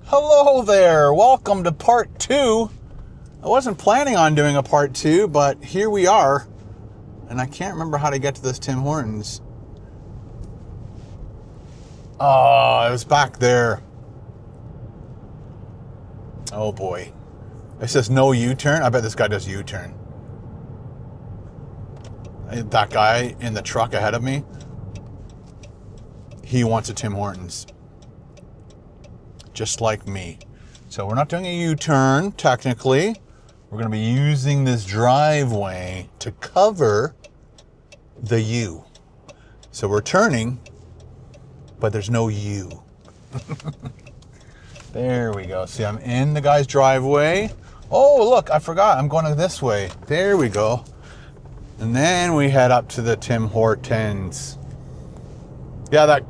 Hello there, welcome to part 2. I wasn't planning on doing a part 2, but here we are. And I can't remember how to get to this Tim Hortons. Oh, it was back there. Oh boy. It says no U-turn. I bet this guy does U-turn. That guy in the truck ahead of me, he wants a Tim Hortons. Just like me. So we're not doing a U-turn, technically. We're going to be using this driveway to cover the U. So we're turning, but there's no U. There we go. See, I'm in the guy's driveway. Oh, look, I forgot. I'm going this way. There we go. And then we head up to the Tim Hortons. Yeah, that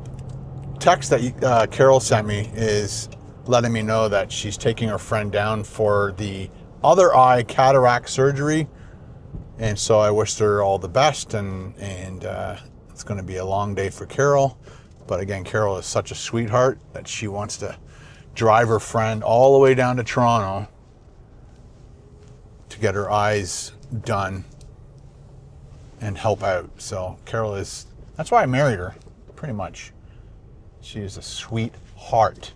text that Carol sent me is letting me know that she's taking her friend down for the other eye cataract surgery. And so I wished her all the best, and it's going to be a long day for Carol. But again, Carol is such a sweetheart that she wants to drive her friend all the way down to Toronto to get her eyes done and help out. So Carol is, that's why I married her, pretty much. She is a sweetheart.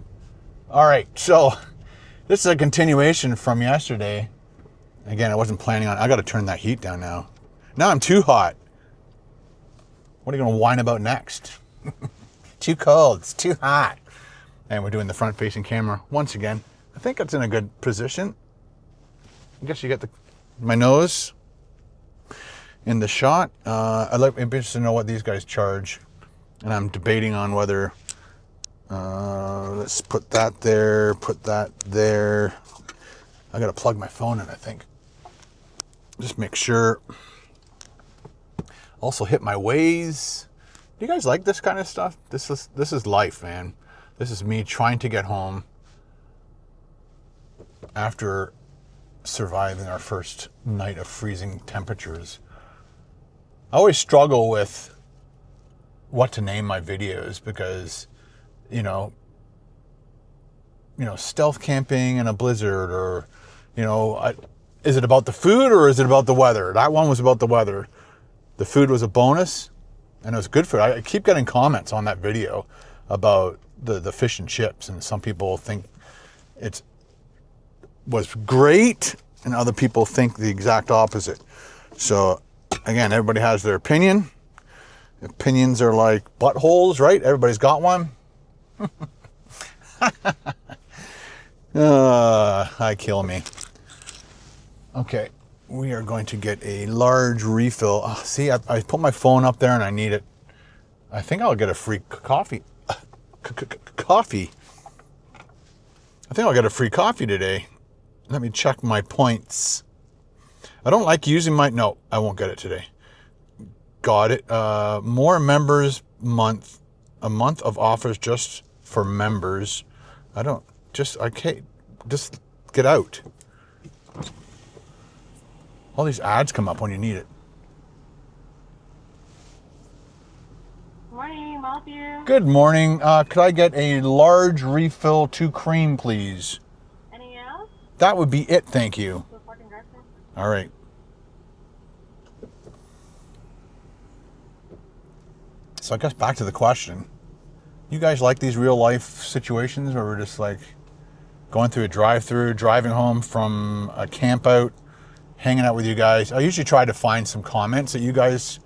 All right, so this is a continuation from yesterday. Again, I wasn't planning on, I got to turn that heat down now. Now I'm too hot. What are you going to whine about next? Too cold, it's too hot. And we're doing the front-facing camera once again. I think it's in a good position. I guess you get my nose in the shot. I'd be interested to know what these guys charge. And I'm debating on whether, let's put that there, put that there. I gotta plug my phone in, I think. Just make sure. Also hit my Waze. Do you guys like this kind of stuff? This is life, man. This is me trying to get home after surviving our first night of freezing temperatures. I always struggle with what to name my videos because, you know, stealth camping in a blizzard, or, is it about the food or is it about the weather? That one was about the weather. The food was a bonus, and it was good food. I keep getting comments on that video about the fish and chips, and some people think it was great, and other people think the exact opposite. So, again, everybody has their opinion. Opinions are like buttholes, right? Everybody's got one. Hi, kill me. Okay, we are going to get a large refill. Oh, see, I put my phone up there and I need it. I think I'll get a free coffee. Coffee. I think I'll get a free coffee today. Let me check my points. I don't like using no, I won't get it today. Got it. More members month. A month of offers just for members. I can't, just get out. All these ads come up when you need it. Morning, I'll help you. Good morning. Could I get a large refill 2 cream, please? Anything else? That would be it, thank you. All right. So I guess back to the question. You guys like these real life situations where we're just like going through a drive-thru, driving home from a camp out, hanging out with you guys? I usually try to find some comments that you guys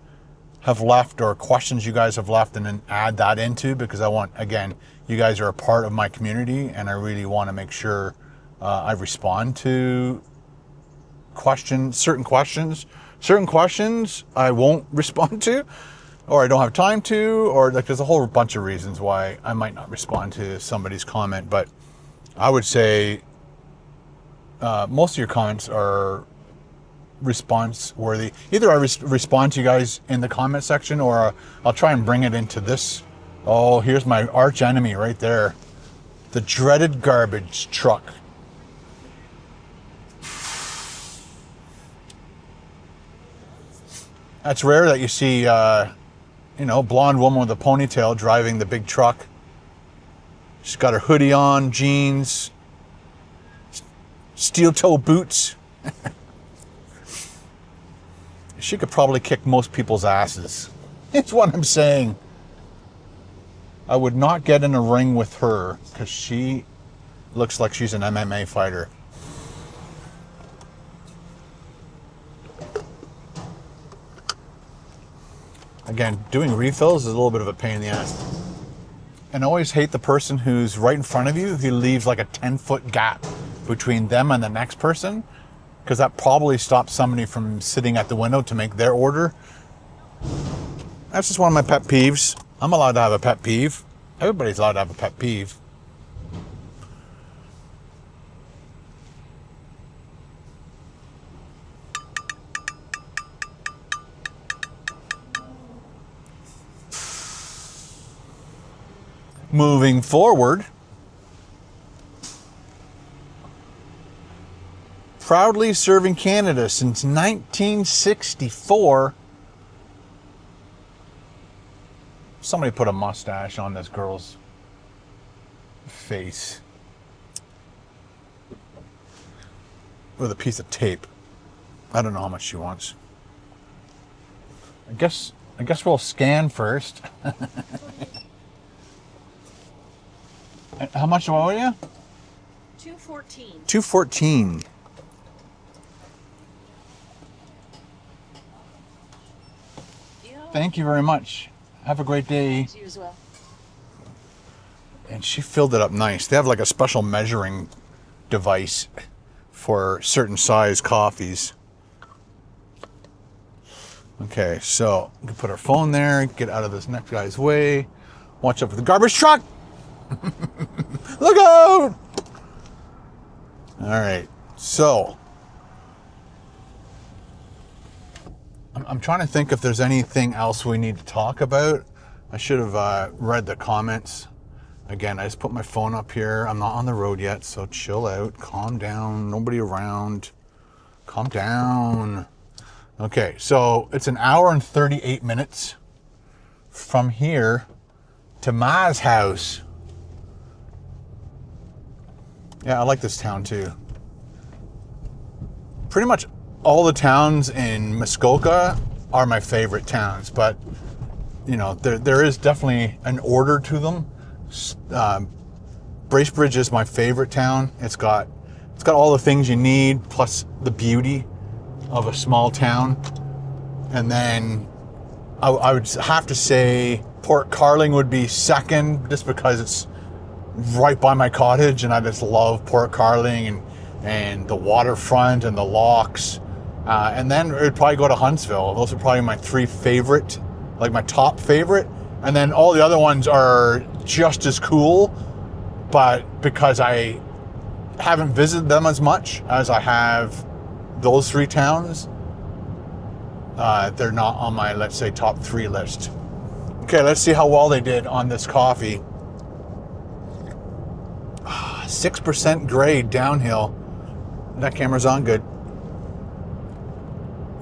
have left or questions you guys have left and then add that into, because I want, again, you guys are a part of my community and I really want to make sure I respond to certain questions. Certain questions I won't respond to, or I don't have time to, or like there's a whole bunch of reasons why I might not respond to somebody's comment. But I would say most of your comments are response worthy. Either I respond to you guys in the comment section, or I'll try and bring it into this. Oh, here's my arch enemy right there. The dreaded garbage truck. That's rare that you see, blonde woman with a ponytail driving the big truck. She's got her hoodie on, jeans, steel toe boots. She could probably kick most people's asses. It's what I'm saying. I would not get in a ring with her because she looks like she's an MMA fighter. Again, doing refills is a little bit of a pain in the ass. And I always hate the person who's right in front of you who leaves like a 10-foot gap between them and the next person, because that probably stops somebody from sitting at the window to make their order. That's just one of my pet peeves. I'm allowed to have a pet peeve. Everybody's allowed to have a pet peeve. Moving forward, proudly serving Canada since 1964. Somebody put a mustache on this girl's face with a piece of tape. I don't know how much she wants. I guess we'll scan first. How much do I owe you? $2.14. $2.14. Thank you very much. Have a great day. You as well. And she filled it up nice. They have like a special measuring device for certain size coffees. Okay, so we can put our phone there, get out of this next guy's way. Watch out for the garbage truck. Look out! All right, so I'm trying to think if there's anything else we need to talk about. I should have read the comments. Again, I just put my phone up here. I'm not on the road yet, so chill out, calm down, nobody around. Calm down. Okay, so it's an hour and 38 minutes from here to Ma's house. Yeah, I like this town too. Pretty much all the towns in Muskoka are my favorite towns, but you know, there is definitely an order to them. Bracebridge is my favorite town. It's got all the things you need, plus the beauty of a small town. And then I would have to say Port Carling would be second, just because it's right by my cottage, and I just love Port Carling and the waterfront and the locks. And then it would probably go to Huntsville. Those are probably my three favorite, like my top favorite. And then all the other ones are just as cool, but because I haven't visited them as much as I have those three towns, they're not on my, let's say, top three list. Okay, let's see how well they did on this coffee. 6% grade downhill. That camera's on good.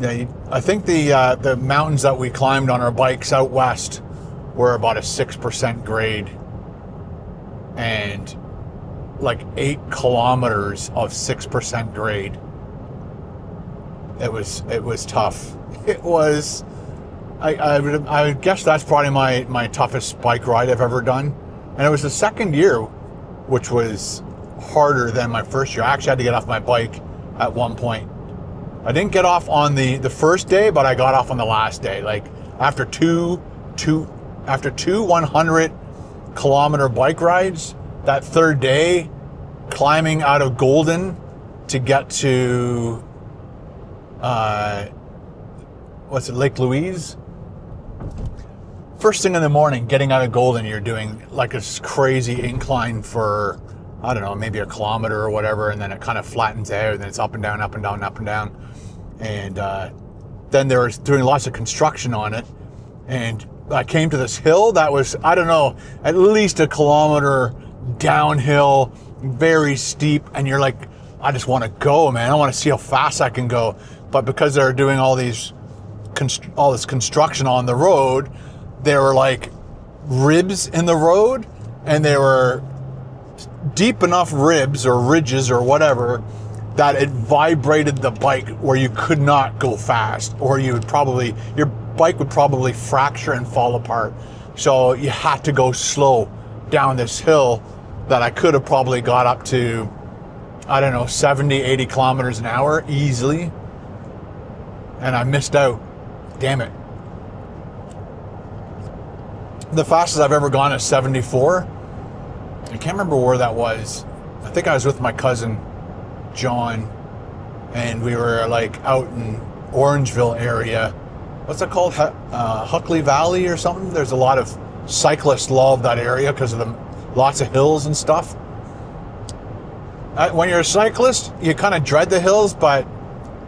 Yeah, I think the mountains that we climbed on our bikes out west were about a 6% grade, and like 8 kilometers of 6% grade. It was tough. It was. I would guess that's probably my toughest bike ride I've ever done, and it was the second year, which was harder than my first year. I actually had to get off my bike at one point. I didn't get off on the first day, but I got off on the last day. Like after two 100-kilometer bike rides, that third day, climbing out of Golden to get to Lake Louise. First thing in the morning, getting out of Golden, you're doing like this crazy incline for, I don't know, maybe a kilometer or whatever, and then it kind of flattens out, and then it's up and down, up and down, up and down. And then they were doing lots of construction on it, and I came to this hill that was, I don't know, at least a kilometer downhill, very steep, and you're like, I just want to go, man. I want to see how fast I can go. But because they're doing all this construction on the road, there were like ribs in the road, and they were deep enough ribs or ridges or whatever that it vibrated the bike where you could not go fast, or your bike would probably fracture and fall apart. So you had to go slow down this hill that I could have probably got up to, I don't know, 70, 80 kilometers an hour easily. And I missed out. Damn it. The fastest I've ever gone is 74. I can't remember where that was. I think I was with my cousin, John, and we were like out in Orangeville area. What's it called? Huckley Valley or something? There's a lot of cyclists love that area because of the lots of hills and stuff. When you're a cyclist, you kind of dread the hills, but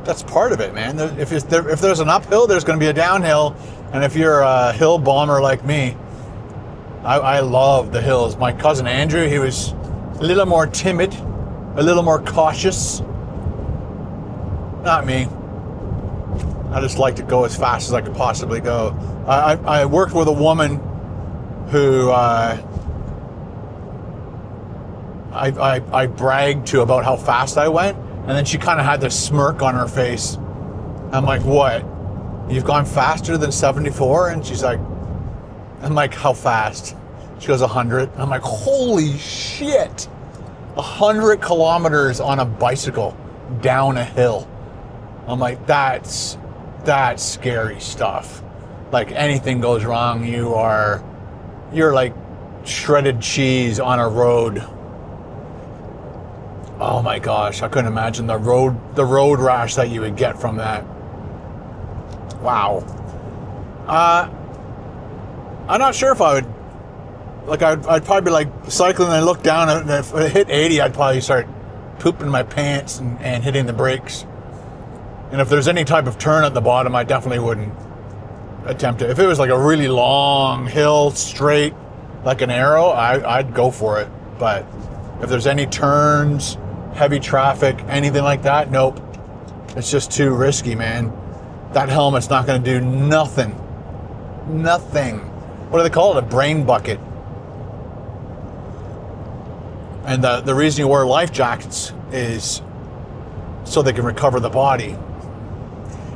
that's part of it, man. If there's an uphill, there's going to be a downhill. And if you're a hill bomber like me, I love the hills. My cousin Andrew, he was a little more timid, a little more cautious. Not me. I just like to go as fast as I could possibly go. I worked with a woman who I bragged to about how fast I went, and then she kind of had this smirk on her face. I'm like, what? You've gone faster than 74? And she's like, I'm like, how fast? She goes, 100. I'm like, holy shit. 100 kilometers on a bicycle down a hill. I'm like, that's scary stuff. Like, anything goes wrong, you're like shredded cheese on a road. Oh my gosh, I couldn't imagine the road rash that you would get from that. Wow. I'm not sure if I would, like, I'd probably be like cycling and I look down, and if I hit 80, I'd probably start pooping my pants and hitting the brakes. And if there's any type of turn at the bottom, I definitely wouldn't attempt it. If it was like a really long hill, straight, like an arrow, I'd go for it. But if there's any turns, heavy traffic, anything like that, nope. It's just too risky, man. That helmet's not going to do nothing. Nothing. What do they call it? A brain bucket. And the reason you wear life jackets is so they can recover the body.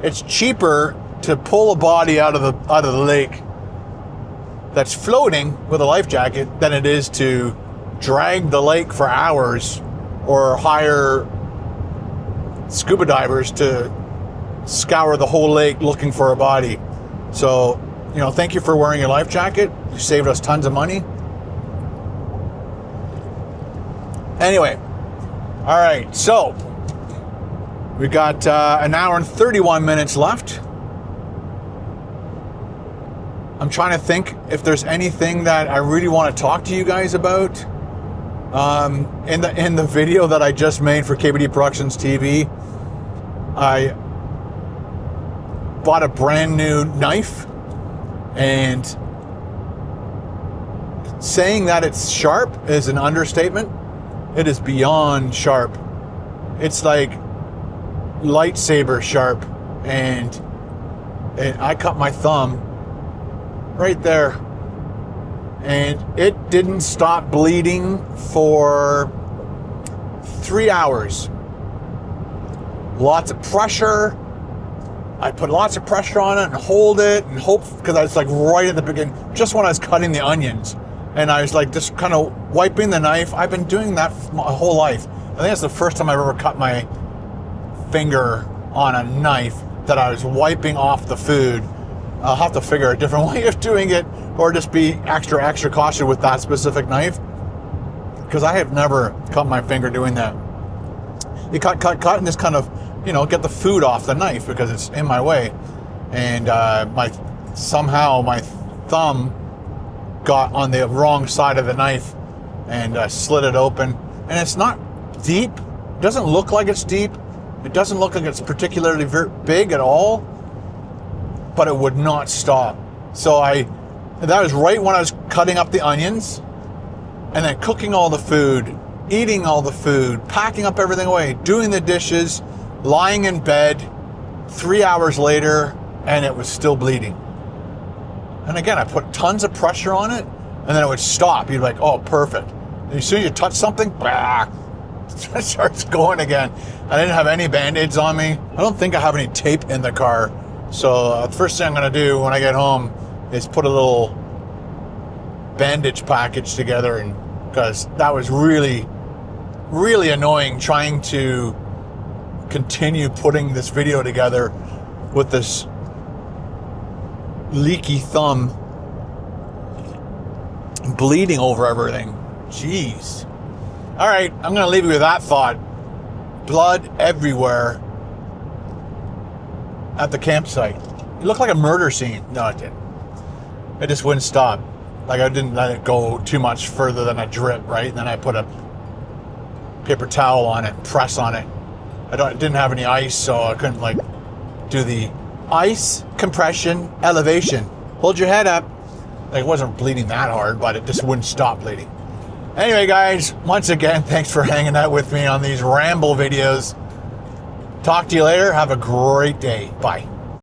It's cheaper to pull a body out of the lake that's floating with a life jacket than it is to drag the lake for hours or hire scuba divers to scour the whole lake looking for a body. So, thank you for wearing your life jacket. You saved us tons of money. Anyway, all right, so we got an hour and 31 minutes left. I'm trying to think if there's anything that I really want to talk to you guys about. In the video that I just made for KBD Productions TV, I bought a brand new knife, and saying that it's sharp is an understatement. It is beyond sharp. It's like lightsaber sharp, and I cut my thumb right there, and it didn't stop bleeding for 3 hours. Lots of pressure. I put lots of pressure on it and hold it and hope, because I was like right at the beginning, just when I was cutting the onions, and I was like just kind of wiping the knife. I've been doing that my whole life. I think it's the first time I've ever cut my finger on a knife that I was wiping off the food. I'll have to figure a different way of doing it, or just be extra cautious with that specific knife, because I have never cut my finger doing that. You cut and just kind of, get the food off the knife because it's in my way. And somehow my thumb got on the wrong side of the knife and slit it open. And it's not deep. It doesn't look like it's deep. It doesn't look like it's particularly big at all. But it would not stop. So that was right when I was cutting up the onions, and then cooking all the food, eating all the food, packing up everything away, doing the dishes, lying in bed 3 hours later, and it was still bleeding. And again, I put tons of pressure on it, and then it would stop. You'd be like, oh, perfect. As soon as you touch something, it starts going again. I didn't have any Band-Aids on me. I don't think I have any tape in the car. So the first thing I'm going to do when I get home is put a little bandage package together, and because that was really, really annoying trying to continue putting this video together with this leaky thumb bleeding over everything. Jeez. All right, I'm going to leave you with that thought. Blood everywhere at the campsite. It looked like a murder scene. No, it didn't. It just wouldn't stop. Like, I didn't let it go too much further than a drip, right? And then I put a paper towel on it, press on it. I didn't have any ice, so I couldn't, like, do the ice compression elevation. Hold your head up. Like, it wasn't bleeding that hard, but it just wouldn't stop bleeding. Anyway, guys, once again, thanks for hanging out with me on these ramble videos. Talk to you later. Have a great day. Bye.